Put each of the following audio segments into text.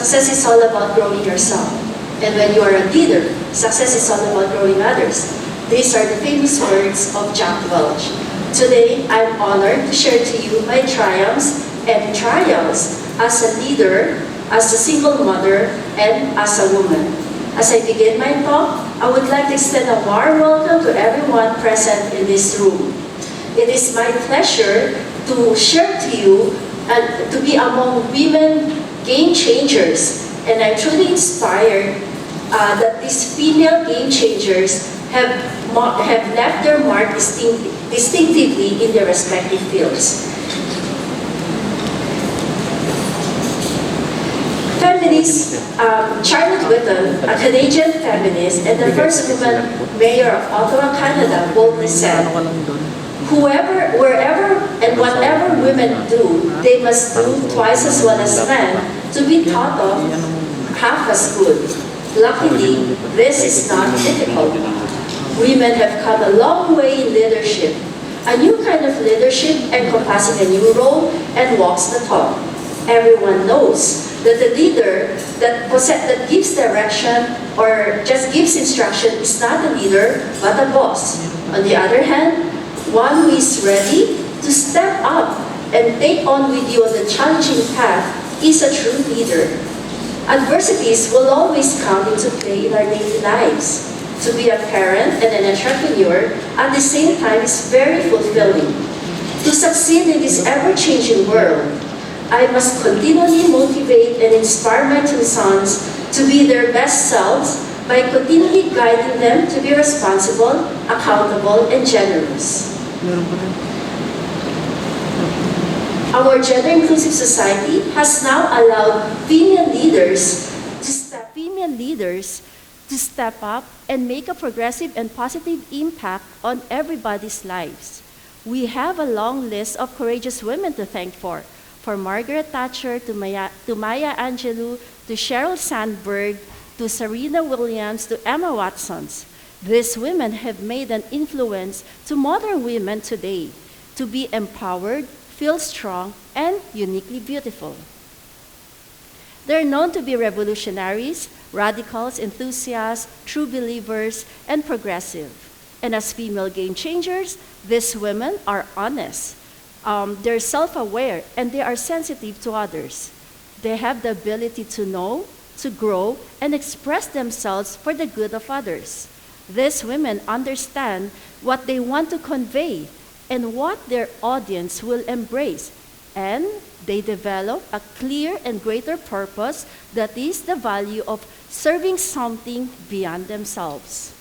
success is all about growing yourself. And when you are a leader, success is all about growing others. These are the famous words of Jack Welch. Today, I'm honored to share to you my triumphs and trials as a leader, as a single mother, and as a woman. As I begin my talk, I would like to extend a warm welcome to everyone present in this room. It is my pleasure to share to you and to be among women game changers. And I'm truly inspired that these female game changers have left their mark distinctively in their respective fields. Feminist Charlotte Whitton, a Canadian feminist and the first woman mayor of Ottawa, Canada, boldly said, wherever and whatever women do, they must do twice as well as men to be thought of half as good. Luckily, this is not difficult. Women have come a long way in leadership, a new kind of leadership encompassing a new role and walks the talk. Everyone knows that the leader that gives direction or just gives instruction is not a leader, but a boss. On the other hand, one who is ready to step up and take on with you on the challenging path is a true leader. Adversities will always come into play in our daily lives. To be a parent and an entrepreneur at the same time is very fulfilling. To succeed in this ever-changing world, I must continually motivate and inspire my two sons to be their best selves by continually guiding them to be responsible, accountable, and generous. Our gender-inclusive society has now allowed female leaders to step up and make a progressive and positive impact on everybody's lives. We have a long list of courageous women to thank for Margaret Thatcher, to Maya Angelou, to Sheryl Sandberg, to Serena Williams, to Emma Watson. These women have made an influence to modern women today to be empowered, feel strong, and uniquely beautiful. They're known to be revolutionaries, radicals, enthusiasts, true believers, and progressive. And as female game changers, these women are honest. They're self-aware, and they are sensitive to others. They have the ability to know, to grow, and express themselves for the good of others. These women understand what they want to convey and what their audience will embrace, and they develop a clear and greater purpose that is the value of serving something beyond themselves.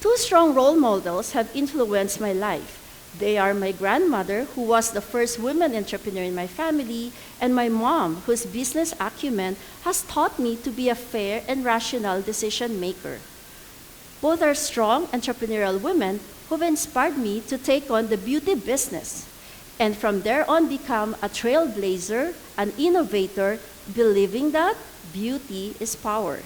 Two strong role models have influenced my life. They are my grandmother, who was the first woman entrepreneur in my family, and my mom, whose business acumen has taught me to be a fair and rational decision maker. Both are strong entrepreneurial women who've inspired me to take on the beauty business, and from there on become a trailblazer, an innovator, believing that beauty is power.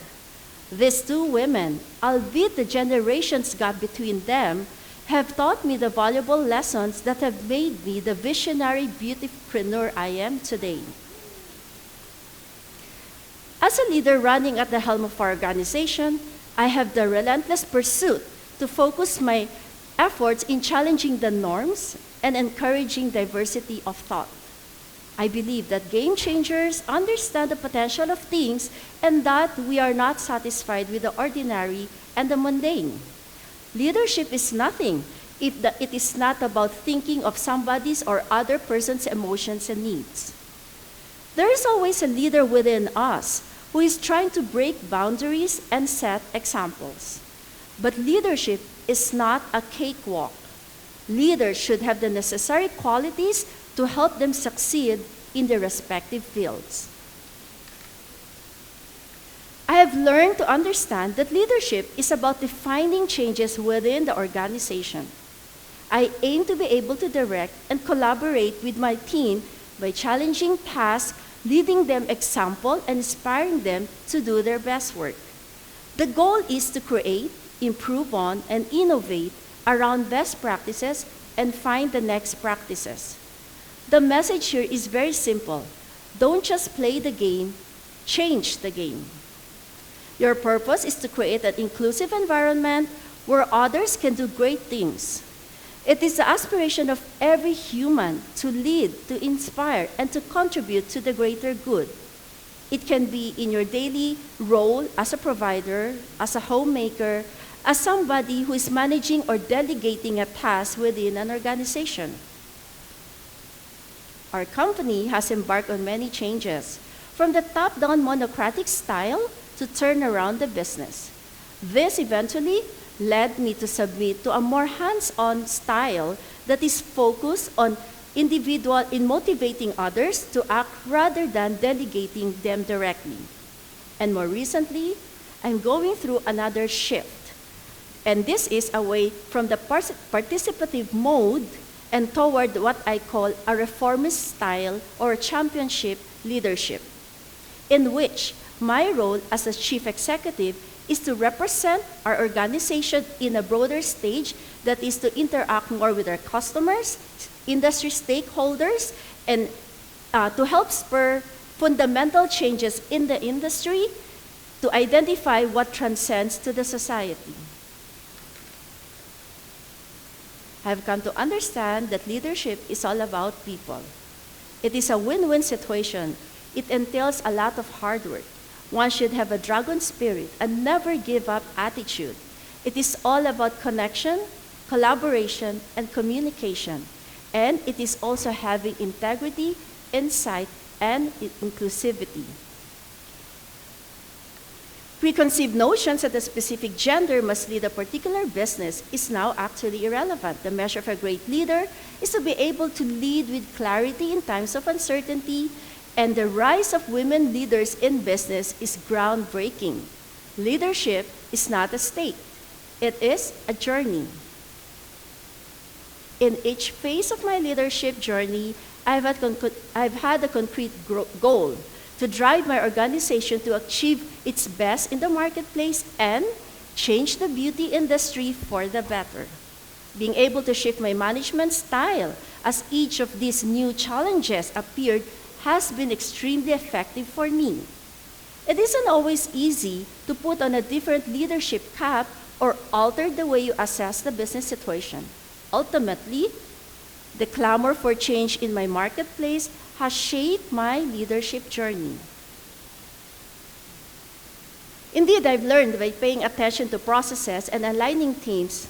These two women, albeit the generations gap between them, have taught me the valuable lessons that have made me the visionary beautypreneur I am today. As a leader running at the helm of our organization, I have the relentless pursuit to focus my efforts in challenging the norms and encouraging diversity of thought. I believe that game changers understand the potential of things and that we are not satisfied with the ordinary and the mundane. Leadership is nothing if it is not about thinking of somebody's or other person's emotions and needs. There is always a leader within us who is trying to break boundaries and set examples. But leadership is not a cakewalk. Leaders should have the necessary qualities to help them succeed in their respective fields. I have learned to understand that leadership is about defining changes within the organization. I aim to be able to direct and collaborate with my team by challenging tasks, leading them example, and inspiring them to do their best work. The goal is to create, improve on, and innovate around best practices and find the next practices. The message here is very simple. Don't just play the game, change the game. Your purpose is to create an inclusive environment where others can do great things. It is the aspiration of every human to lead, to inspire, and to contribute to the greater good. It can be in your daily role as a provider, as a homemaker, as somebody who is managing or delegating a task within an organization. Our company has embarked on many changes, from the top-down monocratic style to turn around the business. This eventually led me to submit to a more hands-on style that is focused on individual in motivating others to act rather than delegating them directly. And more recently, I'm going through another shift. And this is away from the participative mode and toward what I call a reformist style or championship leadership, in which my role as a chief executive is to represent our organization in a broader stage that is to interact more with our customers, industry stakeholders, and to help spur fundamental changes in the industry to identify what transcends to the society. I've come to understand that leadership is all about people. It is a win-win situation. It entails a lot of hard work. One should have a dragon spirit and never give up attitude. It is all about connection, collaboration, and communication. And it is also having integrity, insight, and inclusivity. Preconceived notions that a specific gender must lead a particular business is now actually irrelevant. The measure of a great leader is to be able to lead with clarity in times of uncertainty, and the rise of women leaders in business is groundbreaking. Leadership is not a state. It is a journey. In each phase of my leadership journey, I've had a concrete goal to drive my organization to achieve its best in the marketplace and change the beauty industry for the better. Being able to shift my management style as each of these new challenges appeared has been extremely effective for me. It isn't always easy to put on a different leadership cap or alter the way you assess the business situation. Ultimately, the clamor for change in my marketplace has shaped my leadership journey. Indeed, I've learned by paying attention to processes and aligning teams.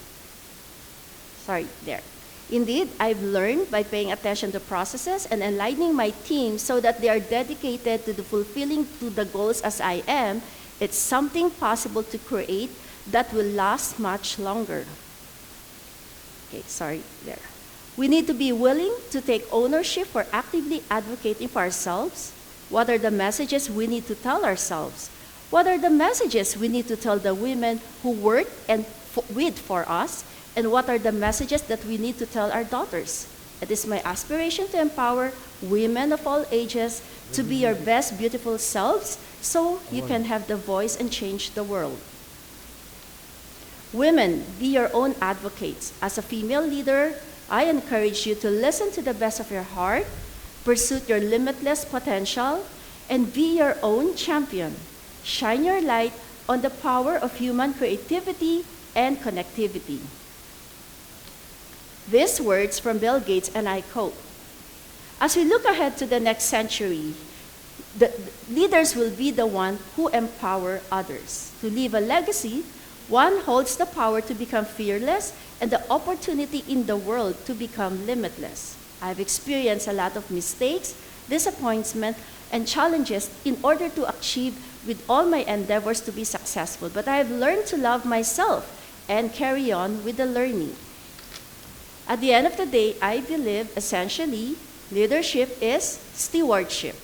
Indeed, I've learned by paying attention to processes and aligning my team so that they are dedicated to the fulfilling to the goals as I am. It's something possible to create that will last much longer. We need to be willing to take ownership for actively advocating for ourselves. What are the messages we need to tell ourselves? What are the messages we need to tell the women who work for us? And what are the messages that we need to tell our daughters? It is my aspiration to empower women of all ages to be your best beautiful selves so you can have the voice and change the world. Women, be your own advocates. As a female leader, I encourage you to listen to the best of your heart, pursue your limitless potential, and be your own champion. Shine your light on the power of human creativity and connectivity. These words from Bill Gates, and I quote, "As we look ahead to the next century, the leaders will be the one who empower others. To leave a legacy, one holds the power to become fearless and the opportunity in the world to become limitless. I've experienced a lot of mistakes, disappointment, and challenges in order to achieve with all my endeavors to be successful, but I have learned to love myself and carry on with the learning. At the end of the day, I believe essentially leadership is stewardship.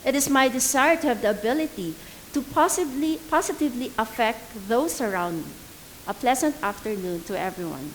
It is my desire to have the ability to positively affect those around me. A pleasant afternoon to everyone."